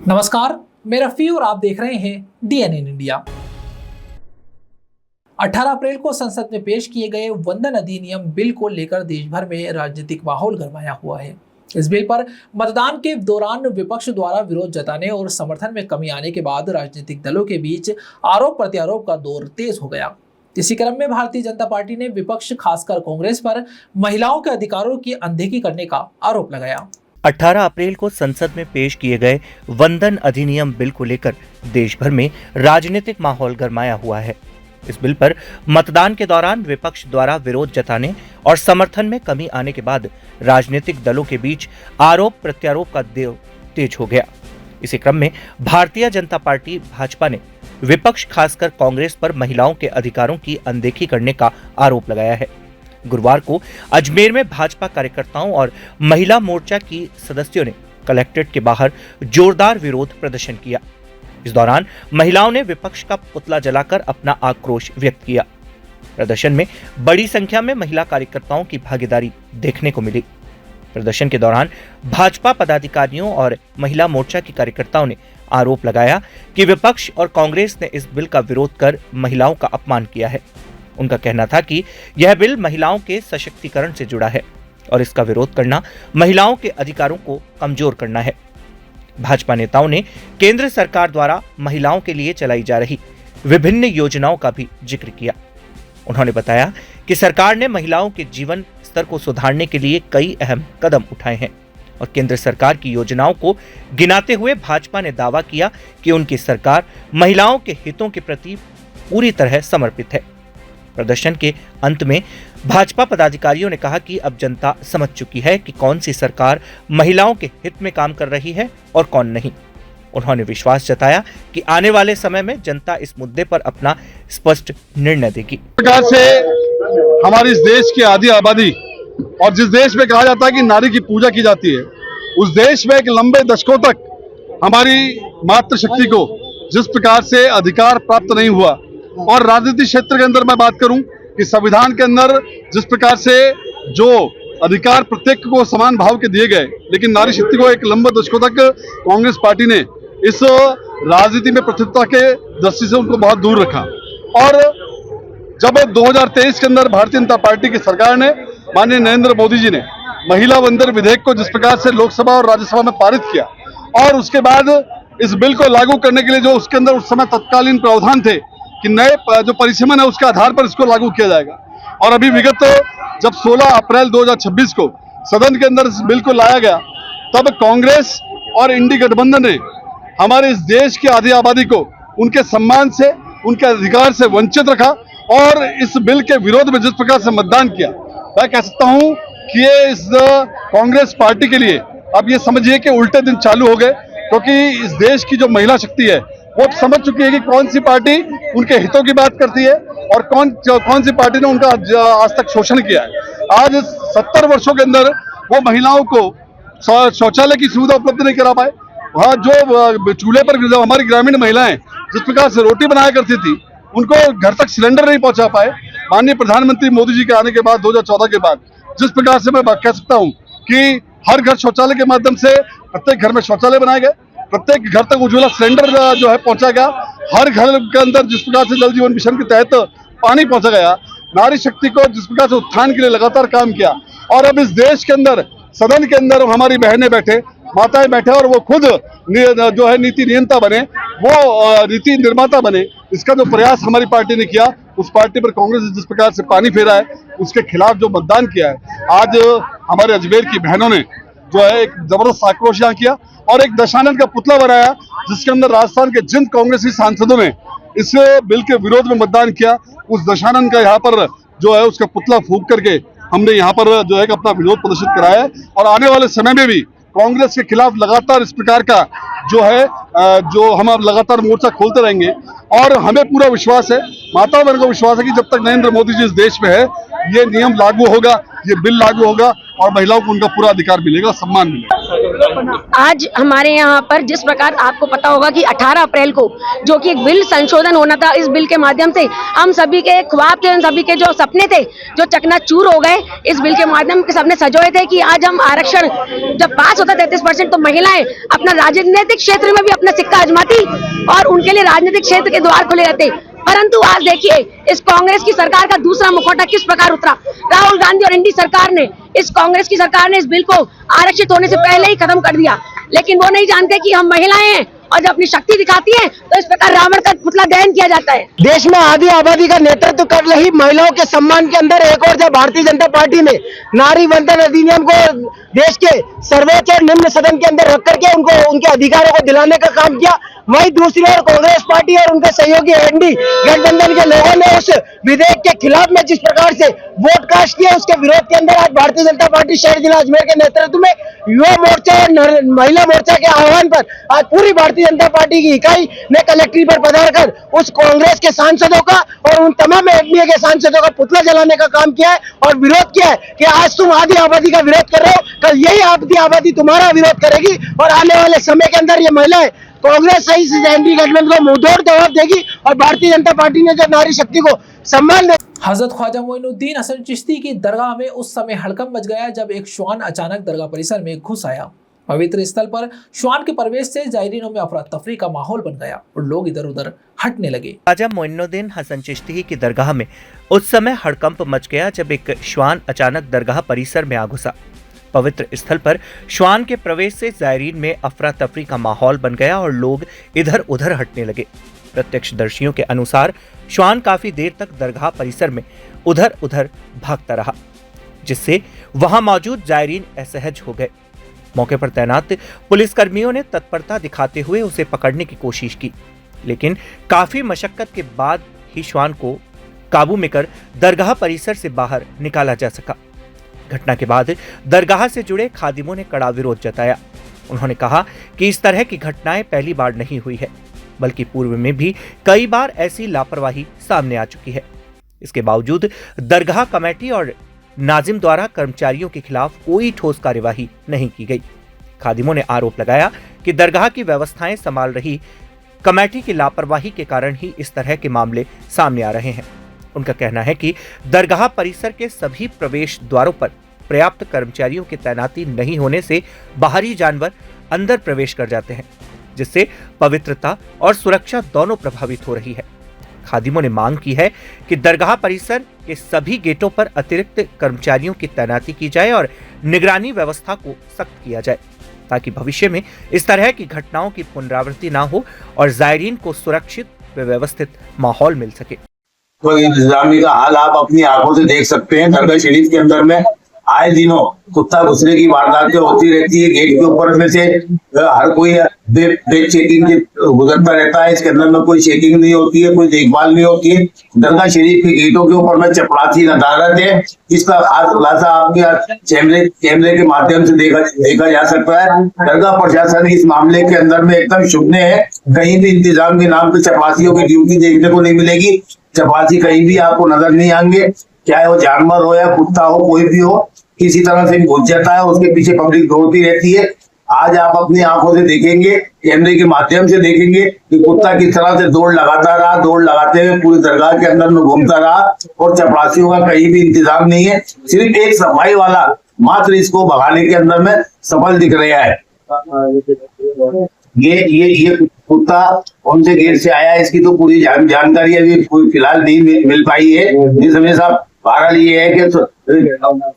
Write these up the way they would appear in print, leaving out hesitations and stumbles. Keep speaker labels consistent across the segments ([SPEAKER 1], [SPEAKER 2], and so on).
[SPEAKER 1] नमस्कार, मैं रफी और आप देख रहे हैं डीएनए इंडिया। 18 अप्रैल को संसद में पेश किए गए वंदन अधिनियम बिल को लेकर देश भर में राजनीतिक माहौल गरमाया हुआ है। इस बिल पर मतदान के दौरान विपक्ष द्वारा विरोध जताने और समर्थन में कमी आने के बाद राजनीतिक दलों के बीच आरोप प्रत्यारोप का दौर तेज हो गया। इसी क्रम में भारतीय जनता पार्टी ने विपक्ष खासकर कांग्रेस पर महिलाओं के अधिकारों की अनदेखी करने का आरोप लगाया।
[SPEAKER 2] 18 अप्रैल को संसद में पेश किए गए वंदन अधिनियम बिल को लेकर देश भर में राजनीतिक माहौल गरमाया हुआ है। इस बिल पर मतदान के दौरान विपक्ष द्वारा विरोध जताने और समर्थन में कमी आने के बाद राजनीतिक दलों के बीच आरोप प्रत्यारोप का दौर तेज हो गया। इसी क्रम में भारतीय जनता पार्टी भाजपा ने विपक्ष खासकर कांग्रेस पर महिलाओं के अधिकारों की अनदेखी करने का आरोप लगाया है। गुरुवार को अजमेर में भाजपा कार्यकर्ताओं और महिला मोर्चा की सदस्यों ने कलेक्ट्रेट के बाहर जोरदार विरोध प्रदर्शन किया। इस दौरान महिलाओं ने विपक्ष का पुतला जलाकर अपना आक्रोश व्यक्त किया। प्रदर्शन में बड़ी संख्या में महिला कार्यकर्ताओं की भागीदारी देखने को मिली। प्रदर्शन के दौरान भाजपा पदाधिकारियों और महिला मोर्चा की कार्यकर्ताओं ने आरोप लगाया कि विपक्ष और कांग्रेस ने इस बिल का विरोध कर महिलाओं का अपमान किया है। उनका कहना था कि यह बिल महिलाओं के सशक्तिकरण से जुड़ा है और इसका विरोध करना महिलाओं के अधिकारों को कमजोर करना है। भाजपा नेताओं ने केंद्र सरकार द्वारा महिलाओं के लिए चलाई जा रही विभिन्न योजनाओं का भी जिक्र किया। उन्होंने बताया कि सरकार ने महिलाओं के जीवन स्तर को सुधारने के लिए कई अहम कदम उठाए हैं और केंद्र सरकार की योजनाओं को गिनाते हुए भाजपा ने दावा किया कि उनकी सरकार महिलाओं के हितों के प्रति पूरी तरह समर्पित है। प्रदर्शन के अंत में भाजपा पदाधिकारियों ने कहा कि अब जनता समझ चुकी है कि कौन सी सरकार महिलाओं के हित में काम कर रही है और कौन नहीं। उन्होंने विश्वास जताया कि आने वाले समय में जनता इस मुद्दे पर अपना स्पष्ट निर्णय देगी।
[SPEAKER 3] प्रकार से हमारे इस देश की आधी आबादी और जिस देश में कहा जाता है कि नारी की पूजा की जाती है, उस देश में एक लंबे दशकों तक हमारी मातृशक्ति को जिस प्रकार से अधिकार प्राप्त नहीं हुआ, और राजनीतिक क्षेत्र के अंदर मैं बात करूं कि संविधान के अंदर जिस प्रकार से जो अधिकार प्रत्येक को समान भाव के दिए गए, लेकिन नारी शक्ति को एक लंबे दशकों तक कांग्रेस पार्टी ने इस राजनीति में प्रतिष्ठा के दृष्टि से उनको बहुत दूर रखा। और जब 2023 के अंदर भारतीय जनता पार्टी की सरकार ने, माननीय नरेंद्र मोदी जी ने महिला वंदन विधेयक को जिस प्रकार से लोकसभा और राज्यसभा में पारित किया और उसके बाद इस बिल को लागू करने के लिए जो उसके अंदर उस समय तत्कालीन प्रावधान थे कि नए जो परिसीमन है उसके आधार पर इसको लागू किया जाएगा, और अभी विगत जब 16 अप्रैल 2026 को सदन के अंदर इस बिल को लाया गया, तब कांग्रेस और इंडी गठबंधन ने हमारे इस देश की आधी आबादी को उनके सम्मान से, उनके अधिकार से वंचित रखा और इस बिल के विरोध में जिस प्रकार से मतदान किया, मैं कह सकता हूं कि ये इस कांग्रेस पार्टी के लिए अब ये समझिए कि उल्टे दिन चालू हो गए, क्योंकि इस देश की जो महिला शक्ति है वो समझ चुकी है कि कौन सी पार्टी उनके हितों की बात करती है और कौन सी पार्टी ने उनका आज तक शोषण किया है। आज 70 वर्षों के अंदर वो महिलाओं को शौचालय की सुविधा उपलब्ध नहीं करा पाए। वहाँ जो चूल्हे पर जो हमारी ग्रामीण महिलाएं जिस प्रकार से रोटी बनाया करती थी, उनको घर तक सिलेंडर नहीं पहुंचा पाए। माननीय प्रधानमंत्री मोदी जी के आने के बाद 2014 के बाद जिस प्रकार से मैं कह सकता हूँ कि हर घर शौचालय के माध्यम से प्रत्येक घर में शौचालय बनाए गए, प्रत्येक घर तक उज्ज्वला सिलेंडर जो है पहुंचा गया, हर घर के अंदर जिस प्रकार से जल जीवन मिशन के तहत पानी पहुंचा गया, नारी शक्ति को जिस प्रकार से उत्थान के लिए लगातार काम किया, और अब इस देश के अंदर सदन के अंदर हमारी बहनें बैठे, माताएं बैठे और वो खुद जो है नीति नियंता बने, वो नीति निर्माता बने, इसका जो प्रयास हमारी पार्टी ने किया, उस पार्टी पर कांग्रेस ने जिस प्रकार से पानी फेरा है, उसके खिलाफ जो मतदान किया है, आज हमारे अजमेर की बहनों ने जो है एक जबरदस्त आक्रोश यहाँ किया और एक दशानंद का पुतला बनाया, जिसके अंदर राजस्थान के जिन कांग्रेसी सांसदों ने इस बिल के विरोध में मतदान किया, उस दशानंद का यहाँ पर जो है उसका पुतला फूंक करके हमने यहाँ पर जो है अपना विरोध प्रदर्शित कराया है। और आने वाले समय में भी कांग्रेस के खिलाफ लगातार इस प्रकार का जो है जो हम अब लगातार मोर्चा खोलते रहेंगे, और हमें पूरा विश्वास है, माता बहन को विश्वास है कि जब तक नरेंद्र मोदी जी इस देश में है, ये नियम लागू होगा, ये बिल लागू होगा और महिलाओं को उनका पूरा अधिकार मिलेगा, सम्मान मिलेगा।
[SPEAKER 4] आज हमारे यहाँ पर जिस प्रकार आपको पता होगा कि 18 अप्रैल को जो कि एक बिल संशोधन होना था, इस बिल के माध्यम से हम सभी के ख्वाब थे, सभी के जो सपने थे जो चकनाचूर हो गए। इस बिल के माध्यम से सबने सजोए थे कि आज हम आरक्षण जब पास होता 33% तो महिलाएं अपना राजनीतिक क्षेत्र में भी अपना सिक्का आजमाती और उनके लिए राजनीतिक क्षेत्र के द्वार खुले रहते। परंतु आज देखिए इस कांग्रेस की सरकार का दूसरा मुखौटा किस प्रकार उतरा। राहुल गांधी और एनडीए सरकार ने, इस कांग्रेस की सरकार ने इस बिल को आरक्षित होने से पहले ही खत्म कर दिया, लेकिन वो नहीं जानते कि हम महिलाएं हैं और जब अपनी शक्ति दिखाती हैं तो इस प्रकार रावण का पुतला दहन किया जाता है।
[SPEAKER 5] देश में आधी आबादी का नेतृत्व कर रही महिलाओं के सम्मान के अंदर एक और जब भारतीय जनता पार्टी ने नारी वंदन अधिनियम को देश के सर्वोच्च और निम्न सदन के अंदर रख करके उनको उनके अधिकारों को दिलाने का काम किया, वहीं दूसरी ओर कांग्रेस पार्टी और उनके सहयोगी एनडी गठबंधन के लोगों ने उस विधेयक के खिलाफ में जिस प्रकार से वोट कास्ट किया, उसके विरोध के अंदर आज भारतीय जनता पार्टी शहर जिला अजमेर के नेतृत्व में युवा मोर्चा और महिला मोर्चा के आह्वान पर आज पूरी भारतीय जनता पार्टी की इकाई ने कलेक्ट्रेट पर पधार कर उस कांग्रेस के सांसदों का और उन तमाम एनडीए के सांसदों का पुतला जलाने का काम किया है और विरोध किया है कि आज तुम आधी आबादी का विरोध कर रहे हो, कल यही आधी आबादी तुम्हारा विरोध करेगी और आने वाले समय के अंदर ये महिलाएं कांग्रेस सही एनडीए गठबंधन को मुंहतोड़ जवाब देगी और भारतीय जनता पार्टी ने जो नारी शक्ति को सम्मान।
[SPEAKER 1] हजरत ख्वाजा मोइनुद्दीन हसन चिश्ती की दरगाह में उस समय हड़कंप मच गया जब एक श्वान अचानक दरगाह परिसर में घुस आया। पवित्र स्थल पर श्वान के प्रवेश से जायरीनों में अफरा तफरी का माहौल बन गया और लोग इधर उधर हटने लगे।
[SPEAKER 2] ख्वाजा मोइनुद्दीन हसन चिश्ती की दरगाह में उस समय हड़कंप मच गया जब एक श्वान अचानक दरगाह परिसर में आ घुसा। पवित्र स्थल पर श्वान के प्रवेश से जायरीन में अफरा तफरी का माहौल बन गया और लोग इधर उधर हटने लगे। प्रत्यक्षदर्शियों के अनुसार श्वान काफी देर तक दरगाह परिसर में उधर उधर भागता रहा, जिससे वहां मौजूद जायरीन असहज हो गए। मौके पर तैनात पुलिसकर्मियों ने तत्परता दिखाते हुए उसे पकड़ने की कोशिश की, लेकिन काफी मशक्कत के बाद ही श्वान को काबू में कर दरगाह परिसर से बाहर निकाला जा सका। घटना के बाद दरगाह से जुड़े खादिमों ने कड़ा विरोध जताया। उन्होंने कहा कि इस तरह की घटनाएं पहली बार नहीं हुई है, बल्कि पूर्व में भी कई बार ऐसी लापरवाही सामने आ चुकी है। इसके बावजूद दरगाह कमेटी और नाजिम द्वारा कर्मचारियों के खिलाफ कोई ठोस कार्यवाही नहीं की गई। खादिमों ने आरोप लगाया कि दरगाह की व्यवस्थाएं संभाल रही कमेटी की लापरवाही के कारण ही इस तरह के मामले सामने आ रहे हैं। उनका कहना है कि दरगाह परिसर के सभी प्रवेश द्वारों पर पर्याप्त कर्मचारियों की तैनाती नहीं होने से बाहरी जानवर अंदर प्रवेश कर जाते हैं, जिससे पवित्रता और सुरक्षा दोनों प्रभावित हो रही है। खादिमों ने मांग की है कि दरगाह परिसर के सभी गेटों पर अतिरिक्त कर्मचारियों की तैनाती की जाए और निगरानी व्यवस्था को सख्त किया जाए, ताकि भविष्य में इस तरह की घटनाओं की पुनरावृत्ति ना हो और जायरीन को सुरक्षित व व्यवस्थित माहौल मिल सके।
[SPEAKER 6] तो इंतजामी का हाल आप अपनी आंखों से देख सकते हैं। दरगाह शरीफ के अंदर में आए दिनों कुत्ता घुसने की वारदातें होती रहती है। गेट के ऊपर में से हर कोई बेड चेकिंग गुजरता रहता है। इसके अंदर में कोई चेकिंग नहीं होती है, कोई देखभाल नहीं होती है। दरगाह शरीफ के गेटों के ऊपर में चपरासी नदारत है। इसका खास खुलासा आपके कैमरे के माध्यम से देखा जा सकता है। दरगाह प्रशासन इस मामले के अंदर में एकदम शुभ्य है। कहीं भी इंतजाम के नाम पे चपरासियों की ड्यूटी देखने को नहीं मिलेगी। चपरासी कहीं भी आपको नजर नहीं आएंगे, चाहे वो जानवर हो या कुत्ता हो, कोई भी हो, किसी तरह से घुस जाता है, उसके पीछे पब्लिक दौड़ती रहती है। आज आप अपनी आंखों से देखेंगे, कैमरे के माध्यम से देखेंगे कि कुत्ता किस तरह से दौड़ लगाता रहा, दौड़ लगाते हुए पूरी दरगाह के अंदर में घूमता रहा और चपरासियों का कहीं भी इंतजाम नहीं है। सिर्फ एक सफाई वाला मात्र इसको भगाने के अंदर में सफल दिख रहा है। ये कुत्ता कौन से गेट से आया, इसकी तो पूरी जानकारी अभी फिलहाल नहीं मिल पाई है। जिस समय साहब बहरहाल ये है कि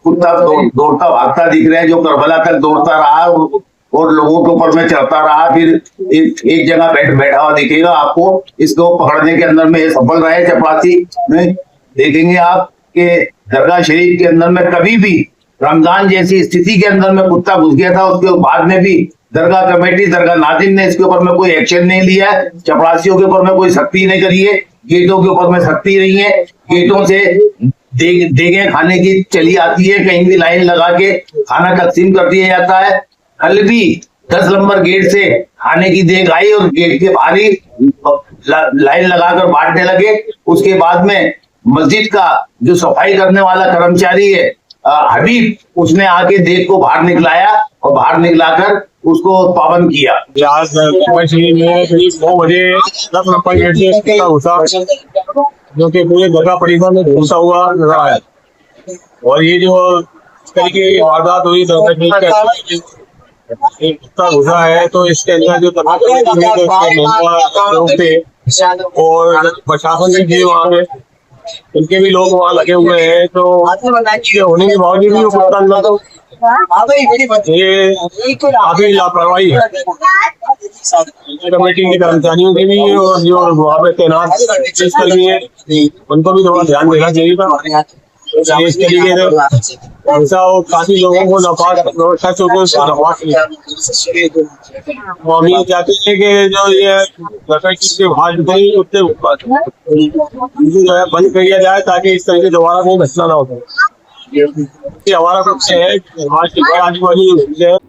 [SPEAKER 6] कुत्ता दौड़ता भागता दिख रहा है, जो करबला तक दौड़ता रहा और लोगों के ऊपर में चढ़ता रहा, फिर एक जगह बैठा हुआ दिखेगा आपको। इसको पकड़ने के अंदर में सफल रहे चपरासी। देखेंगे आप कि दरगाह शरीफ के अंदर में कभी भी रमजान जैसी स्थिति के अंदर में कुत्ता घुस गया था, उसके बाद में भी दरगाह कमेटी, दरगाह नाजिम ने इसके ऊपर में कोई एक्शन नहीं लिया है। चपरासियों के ऊपर में कोई सख्ती नहीं करी है, गेटों के ऊपर में सख्ती नहीं है। गेटों से देगे खाने की चली आती है, कहीं भी लाइन लगा के खाना तकसीम कर दिया जाता है। कल भी 10 नंबर गेट से खाने की देग आई और गेट के बाहर ही लाइन लगाकर बांटने लगे। उसके बाद में मस्जिद का जो सफाई करने वाला कर्मचारी है हबीब उसने आके देश को बाहर निकलाया और बाहर निकलाकर उसको पाबंद किया।
[SPEAKER 7] आज में 9 बजे 10 नंबर गेट से कुत्ता घुसा, जो कि पूरे गंगा परिसर में घुसा हुआ नजर आया। और ये जो इस तरीके की वारदात हुई कुत्ता घुसा है, तो इसके अंदर जो लोग थे और प्रशासन के भी वहाँ पे उनके भी लोग वहाँ लगे हुए हैं, तो ये होने के बावजूद भी वो कुत्ता अंदर, तो ये काफी लापरवाही है कमेटी के कर्मचारियों की भी और जो वहाँ पे तैनात कर्मी है उनको भी थोड़ा ध्यान देना चाहिए था। इस तरीके से ऐसा काफी लोगों को नफा हम ये चाहते हैं कि जो ये जो है बंद कर दिया जाए, ताकि इस तरह से दोबारा कोई घटना ना हो। हमारा कुछ है आजू-बाजू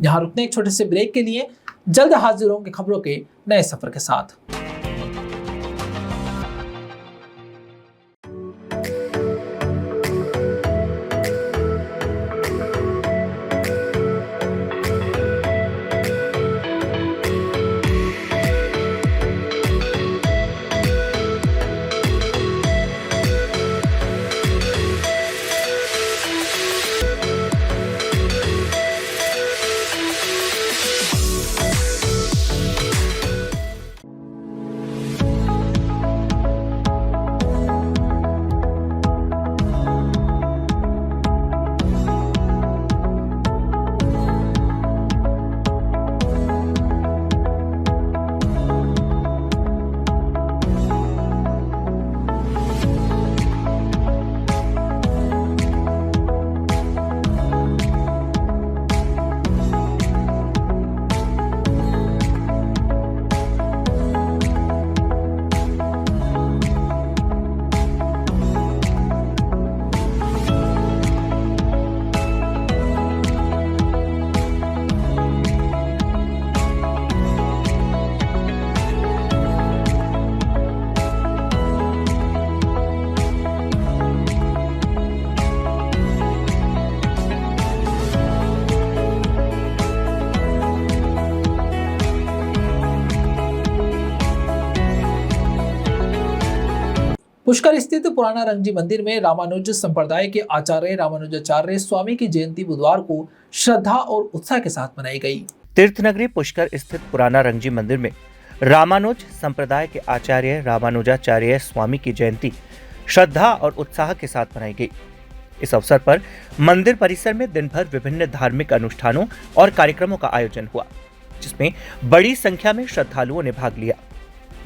[SPEAKER 1] यहाँ रुकते एक छोटे से ब्रेक के लिए, जल्द हाजिर होंगे खबरों के नए सफर के साथ। पुष्कर स्थित पुराना रंगजी मंदिर में रामानुज संप्रदाय के आचार्य रामानुजाचार्य स्वामी की जयंती बुधवार को श्रद्धा और उत्साह के साथ मनाई गई।
[SPEAKER 2] तीर्थनगरी पुष्कर स्थित पुराना रंगजी मंदिर में रामानुज संप्रदाय के आचार्य रामानुजाचार्य स्वामी की जयंती श्रद्धा और उत्साह के साथ मनाई गई। इस अवसर पर मंदिर परिसर में दिन भर विभिन्न धार्मिक अनुष्ठानों और कार्यक्रमों का आयोजन हुआ, जिसमें बड़ी संख्या में श्रद्धालुओं ने भाग लिया।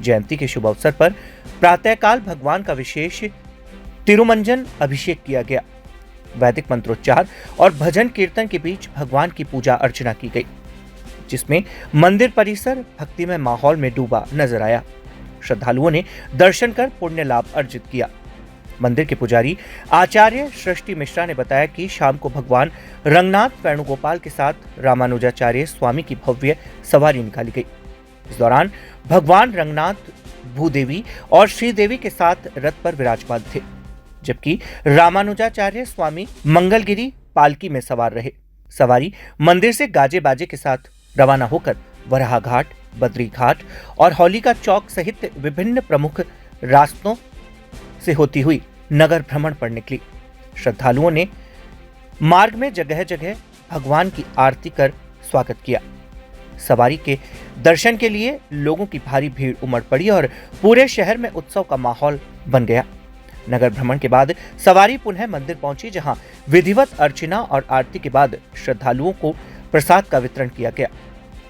[SPEAKER 2] जयंती के शुभ अवसर पर प्रातःकाल भगवान का विशेष तिरुमंजन अभिषेक किया गया। वैदिक मंत्रोच्चार और भजन कीर्तन के बीच भगवान की पूजा अर्चना की गई, जिसमें मंदिर परिसर भक्तिमय माहौल में डूबा नजर आया। श्रद्धालुओं ने दर्शन कर पुण्य लाभ अर्जित किया। मंदिर के पुजारी आचार्य सृष्टि मिश्रा ने बताया कि शाम को भगवान रंगनाथ वेणुगोपाल के साथ रामानुजाचार्य स्वामी की भव्य सवारी निकाली गई। इस दौरान भगवान रंगनाथ भूदेवी और श्रीदेवी के साथ रथ पर विराजमान थे, जबकि रामानुजाचार्य स्वामी मंगलगिरी पालकी में सवार रहे। सवारी मंदिर से गाजे बाजे के साथ रवाना होकर वराहा घाट, बद्री घाट और होलिका चौक सहित विभिन्न प्रमुख रास्तों से होती हुई नगर भ्रमण पर निकली। श्रद्धालुओं ने मार्ग में जगह जगह भगवान की आरती कर स्वागत किया। सवारी के दर्शन के लिए लोगों की भारी भीड़ उमड़ पड़ी और पूरे शहर में उत्सव का माहौल बन गया। नगर भ्रमण के बाद सवारी पुनः मंदिर पहुंची, जहां विधिवत अर्चना और आरती के बाद श्रद्धालुओं को प्रसाद का वितरण किया गया।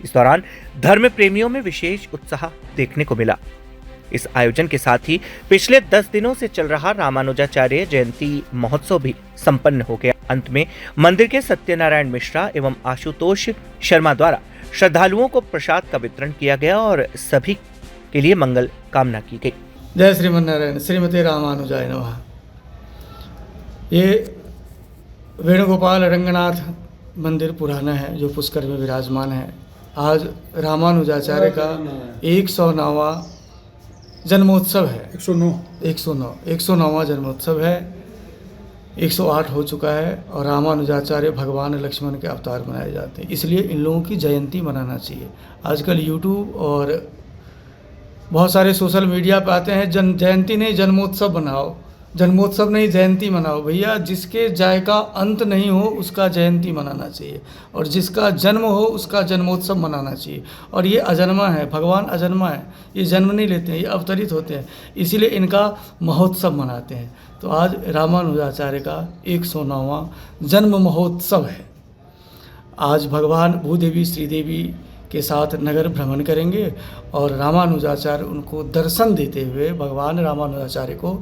[SPEAKER 2] इस दौरान धर्म प्रेमियों में विशेष उत्साह देखने को मिला। इस आयोजन के साथ ही पिछले 10 दिनों से चल रहा रामानुजाचार्य जयंती महोत्सव भी संपन्न हो गया। अंत में मंदिर के सत्यनारायण मिश्रा एवं आशुतोष शर्मा द्वारा श्रद्धालुओं को प्रसाद का वितरण किया गया और सभी के लिए मंगल कामना की गई।
[SPEAKER 8] जय श्रीमन्नारायण, श्रीमती रामानुजाय नमः। ये वेणुगोपाल रंगनाथ मंदिर पुराना है जो पुष्कर में विराजमान है। आज रामानुजाचार्य का 109वां जन्मोत्सव है। 109वां जन्मोत्सव है। 108 हो चुका है और रामानुजाचार्य भगवान लक्ष्मण के अवतार मनाए जाते हैं, इसलिए इन लोगों की जयंती मनाना चाहिए। आजकल यूट्यूब और बहुत सारे सोशल मीडिया पे आते हैं, जयंती नहीं जन्मोत्सव बनाओ, जन्मोत्सव नहीं जयंती मनाओ। भैया जिसके जय का अंत नहीं हो उसका जयंती मनाना चाहिए, और जिसका जन्म हो उसका जन्मोत्सव मनाना चाहिए। और ये अजन्मा है, भगवान अजन्मा है, ये जन्म नहीं लेते हैं, ये अवतरित होते हैं, इसीलिए इनका महोत्सव मनाते हैं। तो आज रामानुजाचार्य का 109वां जन्म महोत्सव है। आज भगवान भूदेवी श्रीदेवी के साथ नगर भ्रमण करेंगे और रामानुजाचार्य उनको दर्शन देते हुए, भगवान रामानुजाचार्य को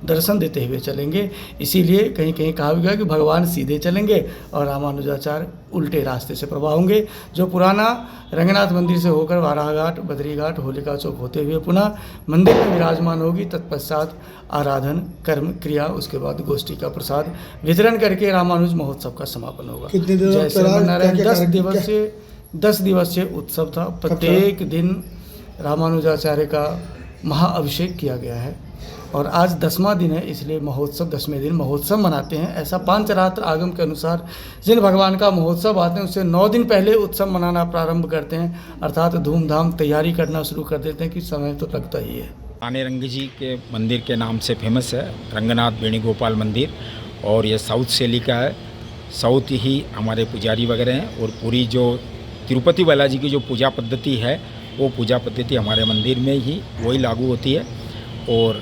[SPEAKER 8] दर्शन देते हुए चलेंगे। इसीलिए कहीं कहीं कहा गया कि भगवान सीधे चलेंगे और रामानुजाचार्य उल्टे रास्ते से प्रवाह होंगे। जो पुराना रंगनाथ मंदिर से होकर वाराघाट, बद्रीघाट, होलिका चौक होते हुए पुनः मंदिर में विराजमान होगी। तत्पश्चात आराधन, कर्म, क्रिया, उसके बाद गोष्ठी का प्रसाद वितरण करके रामानुज महोत्सव का समापन होगा। जय श्री नारायण। 10 दिवसीय उत्सव था। प्रत्येक दिन रामानुजाचार्य का महाअभिषेक किया गया है और आज 10वां दिन है, इसलिए महोत्सव 10वें दिन महोत्सव मनाते हैं। ऐसा पांचरात्र आगम के अनुसार जिन भगवान का महोत्सव आते हैं उससे 9 दिन पहले उत्सव मनाना प्रारंभ करते हैं, अर्थात धूमधाम तैयारी करना शुरू कर देते हैं कि समय तो लगता ही है।
[SPEAKER 9] रानी रंग जी के मंदिर के नाम से फेमस है रंगनाथ वेणुगोपाल मंदिर, और ये साउथ शैली का है। साउथ ही हमारे पुजारी वगैरह हैं, और पूरी जो तिरुपति बालाजी की जो पूजा पद्धति है वो पूजा पद्धति हमारे मंदिर में ही वही लागू होती है। और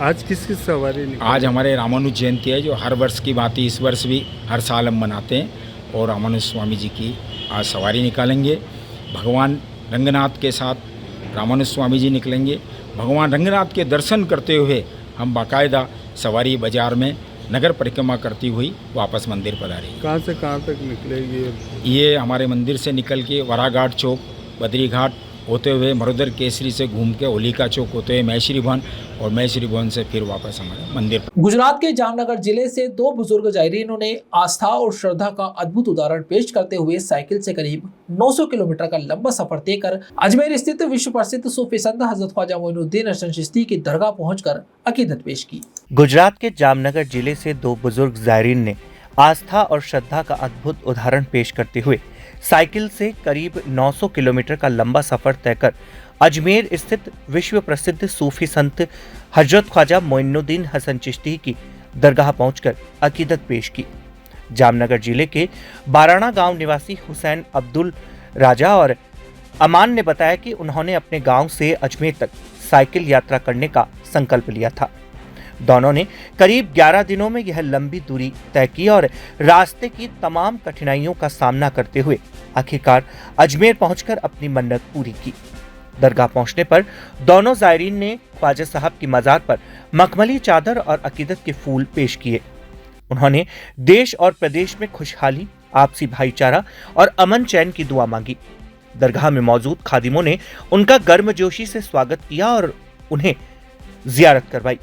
[SPEAKER 10] आज किसकी सवारी निकली?
[SPEAKER 9] आज हमारे रामानुज जयंती है, जो हर वर्ष की भांति इस वर्ष भी हर साल हम मनाते हैं, और रामानुज स्वामी जी की आज सवारी निकालेंगे। भगवान रंगनाथ के साथ रामानुज स्वामी जी निकलेंगे। भगवान रंगनाथ के दर्शन करते हुए हम बाकायदा सवारी बाजार में नगर परिक्रमा करती हुई वापस मंदिर पधारेगी।
[SPEAKER 10] कहाँ से कहाँ तक निकलेगी?
[SPEAKER 9] ये हमारे मंदिर से निकल के वाराघाट चौक, बद्रीघाट होते हुए मरुदर केसरी से घूम के होलिका चौक होते हुए महेश्वरी भवन, और महेश्वरी भवन से फिर वापस हमारे मंदिर।
[SPEAKER 1] गुजरात के जामनगर जिले से 2 बुजुर्ग जायरीनों ने आस्था और श्रद्धा का अद्भुत उदाहरण पेश करते हुए साइकिल से करीब 900 किलोमीटर का लंबा सफर तय कर अजमेर स्थित विश्व प्रसिद्ध सूफी संत हजरत ख्वाजा मोइनुद्दीन हसन चिश्ती की दरगाह पहुंचकर अकीदत पेश की।
[SPEAKER 2] गुजरात के जामनगर जिले से 2 बुजुर्ग जायरीन ने आस्था और श्रद्धा का अद्भुत उदाहरण पेश करते हुए साइकिल से करीब 900 किलोमीटर का लंबा सफर तय कर अजमेर स्थित विश्व प्रसिद्ध सूफी संत हजरत ख्वाजा मोइनुद्दीन हसन चिश्ती की दरगाह पहुंचकर अकीदत पेश की। जामनगर जिले के बाराना गांव निवासी हुसैन अब्दुल राजा और अमान ने बताया कि उन्होंने अपने गांव से अजमेर तक साइकिल यात्रा करने का संकल्प लिया था। दोनों ने करीब 11 दिनों में यह लंबी दूरी तय की और रास्ते की तमाम कठिनाइयों का सामना करते हुए आखिरकार अजमेर पहुंचकर अपनी मन्नत पूरी की। दरगाह पहुंचने पर दोनों जायरीन ने ख्वाजा साहब की मजार पर मखमली चादर और अकीदत के फूल पेश किए। उन्होंने देश और प्रदेश में खुशहाली, आपसी भाईचारा और अमन चैन की दुआ मांगी। दरगाह में मौजूद खादिमों ने उनका गर्मजोशी से स्वागत किया और उन्हें जियारत करवाई।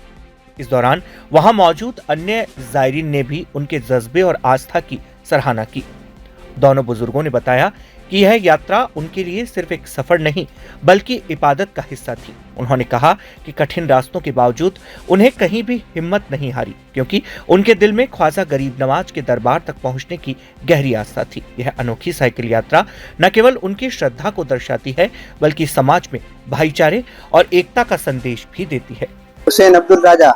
[SPEAKER 2] इस दौरान वहां मौजूद अन्य जायरीन ने भी उनके जज्बे और आस्था की सराहना की। दोनों बुजुर्गों ने बताया कि यह यात्रा उनके लिए सिर्फ एक सफर नहीं बल्कि इबादत का हिस्सा थी। उन्होंने कहा कि कठिन रास्तों के बावजूद उन्हें कहीं भी हिम्मत नहीं हारी, क्योंकि उनके दिल में ख्वाजा गरीब नवाज के दरबार तक पहुंचने की गहरी आस्था थी। यह अनोखी साइकिल यात्रा न केवल उनकी श्रद्धा को दर्शाती है बल्कि समाज में भाईचारे और एकता का संदेश भी देती है।
[SPEAKER 5] हुसैन अब्दुल राजा,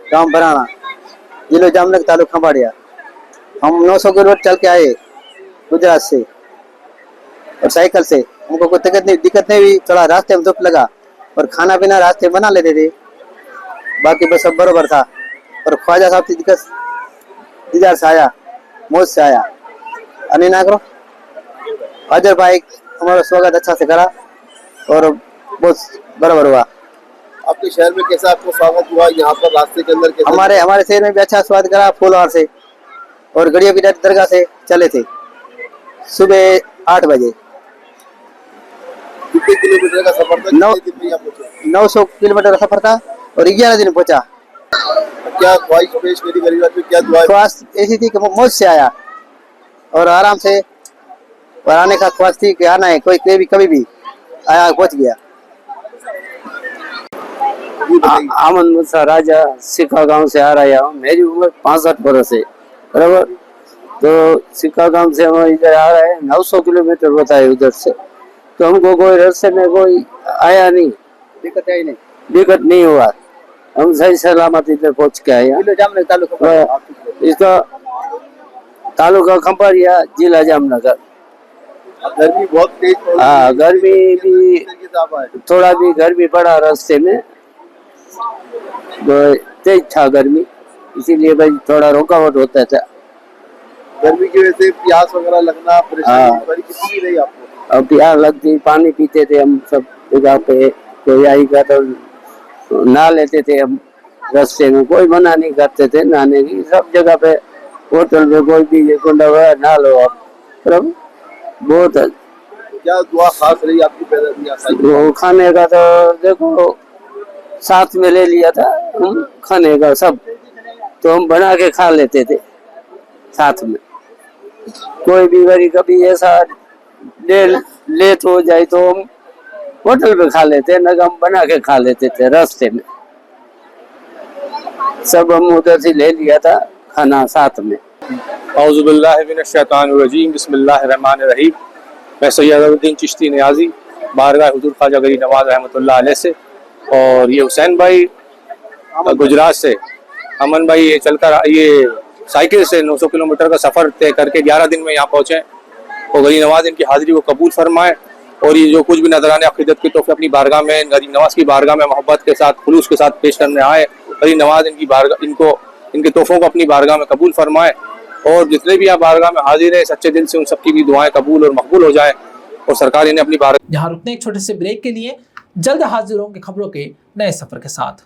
[SPEAKER 5] गांव बराना, जिला जामनगर, तालुका खंभाड़िया। हम 900 किलोमीटर चल के आए गुजरात से और साइकिल से। हमको कोई दिक्कत नहीं हुई। थोड़ा रास्ते में धूप लगा और खाना पीना रास्ते बना लेते थे, बाकी बस सब बरोबर था। और ख्वाजा साहब की दिक्कत दीदार से आया, मौज से आया। अन्य ना करो हाजिर भाई, हमारा स्वागत अच्छा से करा और बहुत बराबर हुआ।
[SPEAKER 3] आपके शहर में कैसा आपको स्वागत हुआ? यहाँ पर रास्ते के अंदर कैसा?
[SPEAKER 5] हमारे शहर में भी अच्छा स्वागत करा, फूलवार से और गड़िया की दरगाह से चले थे सुबह 8 बजे।
[SPEAKER 3] कितने किलोमीटर का सफर था?
[SPEAKER 5] 900 किलोमीटर का सफर था और 11 दिन पहुंचा।
[SPEAKER 3] क्या ख्वाहिश पेश करी गरीब आदमी? क्या दुआ?
[SPEAKER 5] ख्वाहिश ऐसी थी कि मौज से आया और आराम से, और आने का ख्वाहिश थी कि आना है, कोई कभी भी आया, पहुंच गया।
[SPEAKER 11] आमन मूसा राजा सिक्का गांव से आ रहा हूँ। मेरी उम्र 65 वर्ष है, बराबर। तो सिक्का गांव से हम इधर आ रहे हैं, 900 किलोमीटर होता है उधर से। तो हमको कोई रास्ते में कोई आया नहीं, दिक्कत नहीं हुआ। हम सही सलामत इधर पहुँच के आए। इसका तालुका खंपारिया, जिला जामनगर।
[SPEAKER 3] गर्मी बहुत तेज पड़ रही है।
[SPEAKER 11] हाँ, गर्मी भी थोड़ा भी गर्मी पड़ा रास्ते में, तो तेज था गर्मी, इसीलिए भाई थोड़ा रुकावट होता था।
[SPEAKER 3] गर्मी की वजह से प्यास वगैरह लगना परेशानी कितनी रही आपको?
[SPEAKER 11] अब प्यास लगती, पानी पीते थे हम सब जगह पे, कोई आई का तो नहा लेते थे हम रास्ते में, कोई मना नहीं करते थे नहाने की। सब जगह पे होटल में कोई भी कुंडा हुआ नहा लो आप, बहुत।
[SPEAKER 3] क्या दुआ खास रही आपकी पैदा?
[SPEAKER 11] वो खाने का तो देखो साथ में ले लिया था हम, खाने का सब तो हम बना के खा लेते थे साथ में। कोई भी बारी कभी ऐसा लेट हो जाए तो हम होटल पे खा लेते, न हम बना के खा लेते थे रास्ते में। सब हम उधर से ले लिया था खाना साथ में।
[SPEAKER 7] औज़ुबिल्लाहिमिनश्शैतानिर्रजीम, बिस्मिल्लाहिर्रहमानिर्रहीम। मैं सैयद अज़हरुद्दीन चिश्ती नियाज़ी, बारगाह हुज़ूर ख्वाजा गरीब नवाज़ रहमतुल्लाह अलैह से, और ये हुसैन भाई गुजरात से, अमन भाई ये चलकर ये साइकिल से 900 किलोमीटर का सफ़र तय करके 11 दिन में यहाँ पहुँचे। और गरीब नवाज़ इनकी हाज़िरी को कबूल फरमाए, और ये जो कुछ भी नजराने अक़ीदत के तोहफ़े अपनी बारगाह में, गरीब नवाज़ की बारगाह में मोहब्बत के साथ, खुलूस के साथ पेश करने आए। गरीब नवाज़ इनकी बारगाह, इनके तोहफ़ों को अपनी बारगाह में कबूल फरमाए, और जितने भी आप बारगाह में हाजिर हैं सच्चे दिल से उन सबकी भी दुआएं कबूल और मकबूल हो जाए, और सरकार इन्हें अपनी बारगाह।
[SPEAKER 1] यहाँ रुकते एक छोटे से ब्रेक के लिए, जल्द हाजिर होंगे खबरों के नए सफर के साथ।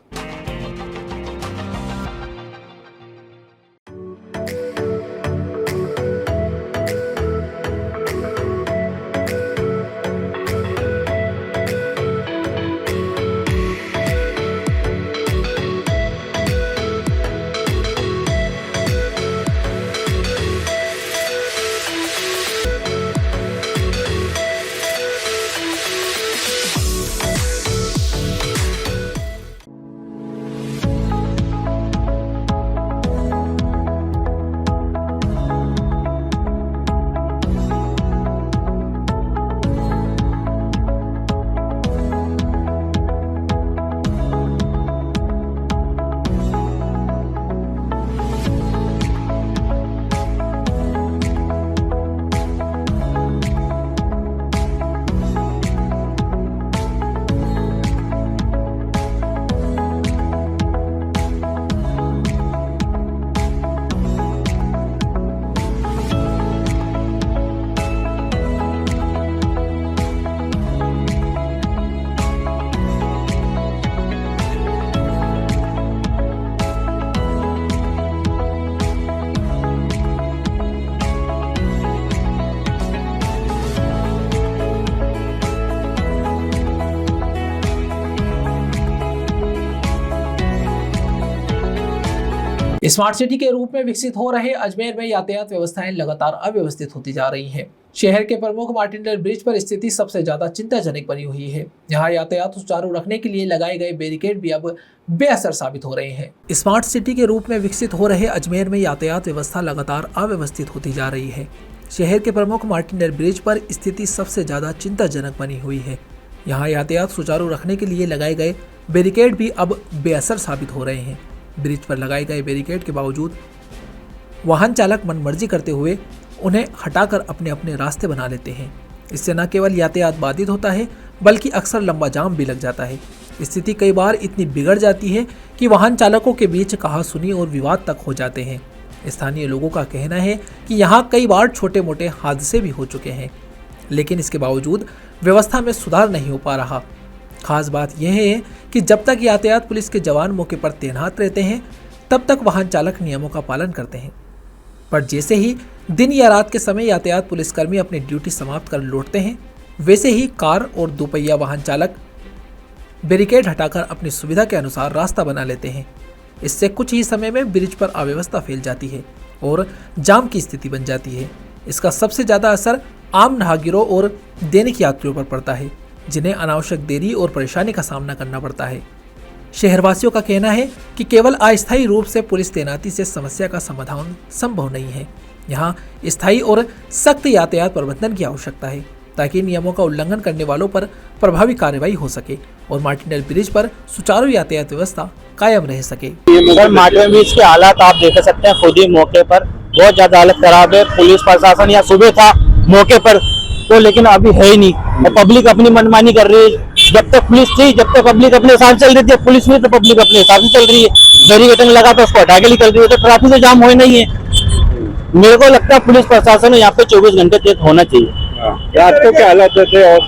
[SPEAKER 1] स्मार्ट सिटी के रूप में विकसित हो रहे अजमेर में यातायात व्यवस्थाएं लगातार अव्यवस्थित होती जा रही हैं। शहर के प्रमुख मार्टिनडल ब्रिज पर स्थिति सबसे ज्यादा चिंताजनक बनी हुई है। यहाँ यातायात सुचारू रखने के लिए लगाए गए बैरिकेड भी अब बेअसर साबित हो रहे हैं। स्मार्ट सिटी के रूप में विकसित हो रहे अजमेर में यातायात व्यवस्था लगातार अव्यवस्थित होती जा रही है। शहर के प्रमुख मार्टिनडल ब्रिज पर स्थिति सबसे ज्यादा चिंताजनक बनी हुई है। यहाँ यातायात सुचारू रखने के लिए लगाए गए बैरिकेड भी अब बेअसर साबित हो रहे हैं। ब्रिज पर लगाए गए बैरिकेड के बावजूद वाहन चालक मनमर्जी करते हुए उन्हें हटाकर अपने अपने रास्ते बना लेते हैं। इससे न केवल यातायात बाधित होता है बल्कि अक्सर लंबा जाम भी लग जाता है। स्थिति कई बार इतनी बिगड़ जाती है कि वाहन चालकों के बीच कहासुनी और विवाद तक हो जाते हैं। स्थानीय लोगों का कहना है कि यहाँ कई बार छोटे मोटे हादसे भी हो चुके हैं, लेकिन इसके बावजूद व्यवस्था में सुधार नहीं हो पा रहा। खास बात यह है कि जब तक यातायात पुलिस के जवान मौके पर तैनात रहते हैं तब तक वाहन चालक नियमों का पालन करते हैं, पर जैसे ही दिन या रात के समय यातायात पुलिसकर्मी अपनी ड्यूटी समाप्त कर लौटते हैं वैसे ही कार और दोपहिया वाहन चालक बैरिकेड हटाकर अपनी सुविधा के अनुसार रास्ता बना लेते हैं। इससे कुछ ही समय में ब्रिज पर अव्यवस्था फैल जाती है और जाम की स्थिति बन जाती है। इसका सबसे ज़्यादा असर आम राहगीरों और दैनिक यात्रियों पर पड़ता है, जिन्हें अनावश्यक देरी और परेशानी का सामना करना पड़ता है। शहरवासियों का कहना है कि केवल अस्थायी रूप से पुलिस तैनाती से समस्या का समाधान संभव नहीं है। यहाँ स्थायी और सख्त यातायात प्रबंधन की आवश्यकता है ताकि नियमों का उल्लंघन करने वालों पर प्रभावी कार्रवाई हो सके और मार्टिनल ब्रिज पर सुचारू यातायात व्यवस्था कायम रह सके।
[SPEAKER 5] सर, मार्टिनल ब्रिज के हालात आप देख सकते हैं खुद ही मौके पर, बहुत ज्यादा हालत खराब है। पुलिस प्रशासन या सुबह था मौके पर तो, लेकिन अभी है ही नहीं और पब्लिक अपनी मनमानी कर रही है। जब तक पुलिस थी, जब तक पब्लिक अपने हिसाब से चल रही थी, पुलिस नहीं तो पब्लिक अपने हिसाब से चल रही है। बैरिकेडिंग लगा तो उसको हटा के निकल रही है, तो ट्रैफिक से जाम हो नहीं है। मेरे को लगता है पुलिस प्रशासन यहाँ पे 24 घंटे चेक होना चाहिए।
[SPEAKER 10] रात को क्या हालात थे? और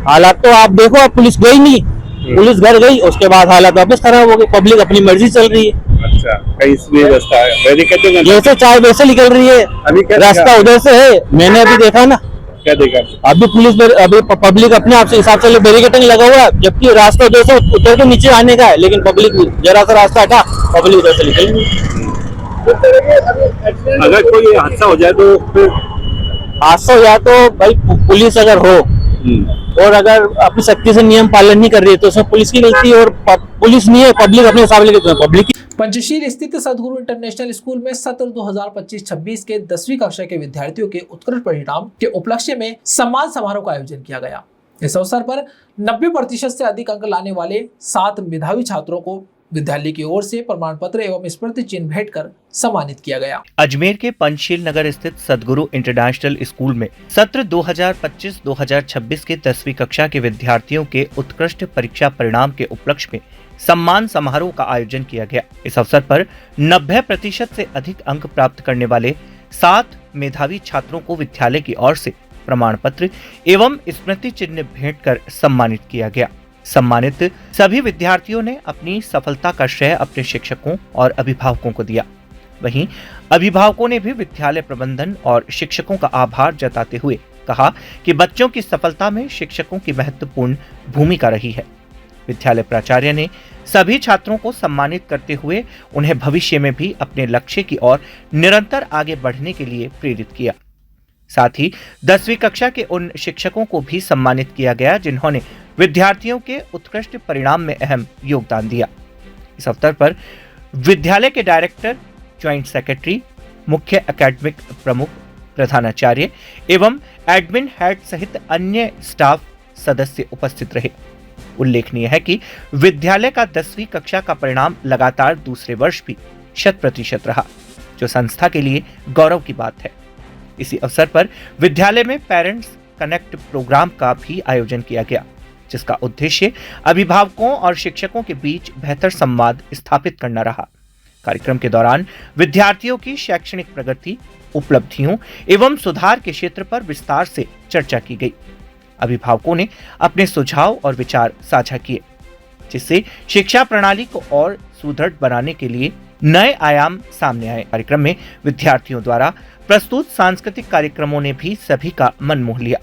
[SPEAKER 5] हालात तो आप देखो, अब पुलिस गई नहीं, पुलिस घर गई, उसके बाद हालात वापस खराब हो गई। पब्लिक अपनी मर्जी चल रही है।
[SPEAKER 10] अच्छा, कहीं इसलिए रास्ता है बैरिकेडिंग
[SPEAKER 5] जैसे चाहे वैसे निकल रही है।
[SPEAKER 10] अभी क्या
[SPEAKER 5] रास्ता उधर से है, मैंने अभी देखा ना।
[SPEAKER 10] क्या देखा?
[SPEAKER 5] अभी पुलिस अभी पब्लिक अपने आप से हिसाब से बैरिकेडिंग लगा हुआ है, जबकि रास्ता उधर से उतर के नीचे आने का है, लेकिन पब्लिक जरा सा रास्ता हटा, पब्लिक उधर से निकल गई।
[SPEAKER 10] अगर कोई हादसा हो जाए तो फिर
[SPEAKER 5] हादसा हो जाए तो भाई पुलिस अगर हो और अगर अपनी सख्ती से नियम पालन नहीं कर रही है तो उसमें पुलिस की गलती है, और पुलिस नहीं है, पब्लिक अपने हिसाब से पब्लिक।
[SPEAKER 1] पंचशील स्थित सदगुरु इंटरनेशनल स्कूल में सत्र 2025-26 के 10वीं कक्षा के विद्यार्थियों के उत्कृष्ट परिणाम के उपलक्ष्य में सम्मान समारोह का आयोजन किया गया। इस अवसर पर 90% से अधिक अंक लाने वाले 7 मेधावी छात्रों को विद्यालय की ओर से प्रमाण पत्र एवं स्मृति चिन्ह भेंट कर सम्मानित किया गया।
[SPEAKER 2] अजमेर के पंचशील नगर स्थित सदगुरु इंटरनेशनल स्कूल में सत्र 2025-2026 के 10वीं कक्षा के विद्यार्थियों के उत्कृष्ट परीक्षा परिणाम के उपलक्ष्य में सम्मान समारोह का आयोजन किया गया। इस अवसर पर 90% से अधिक अंक प्राप्त करने वाले 7 मेधावी छात्रों को विद्यालय की ओर से प्रमाण पत्र एवं स्मृति चिन्ह भेंट कर सम्मानित किया गया। सम्मानित सभी विद्यार्थियों ने अपनी सफलता का श्रेय अपने शिक्षकों और अभिभावकों को दिया। वहीं अभिभावकों ने भी विद्यालय प्रबंधन और शिक्षकों का आभार जताते हुए कहा कि बच्चों की सफलता में शिक्षकों की महत्वपूर्ण भूमिका रही है। विद्यालय प्राचार्य ने सभी छात्रों को सम्मानित करते हुए उन्हें भविष्य में भी अपने लक्ष्य की ओर निरंतर आगे बढ़ने के लिए प्रेरित किया। साथ ही 10वीं कक्षा के उन शिक्षकों को भी सम्मानित किया गया जिन्होंने विद्यार्थियों के उत्कृष्ट परिणाम में अहम योगदान दिया। इस अवसर पर विद्यालय के डायरेक्टर, ज्वाइंट सेक्रेटरी, मुख्य एकेडमिक प्रमुख, प्रधानाचार्य एवं एडमिन हेड सहित अन्य स्टाफ सदस्य उपस्थित रहे। उल्लेखनीय है कि विद्यालय का 10वीं कक्षा का परिणाम लगातार दूसरे वर्ष भी 100% रहा, जो संस्था के लिए गौरव की बात है। इसी अवसर पर विद्यालय में पेरेंट्स कनेक्ट प्रोग्राम का भी आयोजन किया गया, जिसका उद्देश्य अभिभावकों और शिक्षकों के बीच बेहतर संवाद स्थापित करना रहा। कार्यक्रम के दौरान विद्यार्थियों की शैक्षणिक प्रगति, उपलब्धियों एवं सुधार के क्षेत्र पर विस्तार से चर्चा की गई। अभिभावकों ने अपने सुझाव और विचार साझा किए, जिससे शिक्षा प्रणाली को और सुदृढ़ बनाने के लिए नए आयाम सामने आए। कार्यक्रम में विद्यार्थियों द्वारा प्रस्तुत सांस्कृतिक कार्यक्रमों ने भी सभी का मन मोह लिया।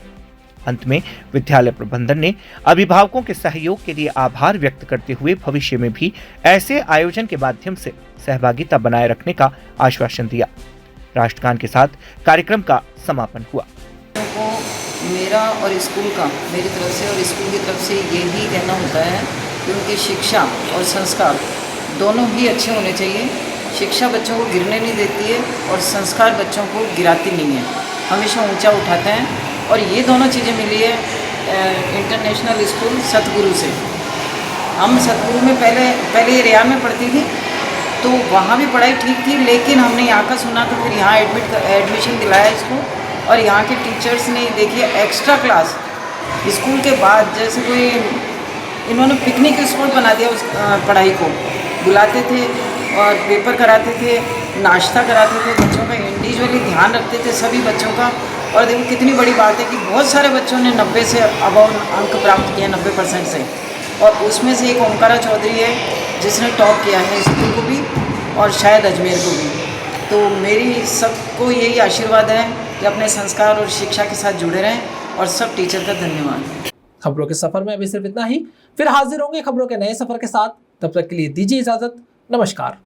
[SPEAKER 2] अंत में विद्यालय प्रबंधन ने अभिभावकों के सहयोग के लिए आभार व्यक्त करते हुए भविष्य में भी ऐसे आयोजन के माध्यम से सहभागिता बनाए रखने का आश्वासन दिया। राष्ट्रगान के साथ कार्यक्रम का समापन हुआ।
[SPEAKER 12] मेरा और स्कूल का, मेरी तरफ से और स्कूल की तरफ से यही कहना होता है कि उनकी शिक्षा और संस्कार दोनों ही अच्छे होने चाहिए। शिक्षा बच्चों को गिरने नहीं देती है और संस्कार बच्चों को गिराती नहीं है, हमेशा ऊंचा उठाते हैं। और ये दोनों चीज़ें मिली है इंटरनेशनल स्कूल सतगुरु से। हम सतगुरु में पहले ये रेयान में पढ़ती थी, तो वहाँ भी पढ़ाई ठीक थी, लेकिन हमने यहाँ का सुना तो फिर यहाँ एडमिशन दिलाया इसको। और यहाँ के टीचर्स ने देखिए एक्स्ट्रा क्लास स्कूल के बाद, जैसे कोई इन्होंने पिकनिक स्पॉट बना दिया उस पढ़ाई को। बुलाते थे और पेपर कराते थे, नाश्ता कराते थे, बच्चों का इंडिविजुअली ध्यान रखते थे सभी बच्चों का। और देखो कितनी बड़ी बात है कि बहुत सारे बच्चों ने 90 से अबव अंक प्राप्त किए, 90% से। और उसमें से एक ओमकारा चौधरी है जिसने टॉप किया है स्कूल को भी और शायद अजमेर को भी। तो मेरी सबको यही आशीर्वाद है कि अपने संस्कार और शिक्षा के साथ जुड़े रहें। और सब टीचर का धन्यवाद।
[SPEAKER 1] खबरों के सफर में अभी सिर्फ इतना ही, फिर हाजिर होंगे खबरों के नए सफर के साथ। तब तक के लिए दीजिए इजाजत। नमस्कार।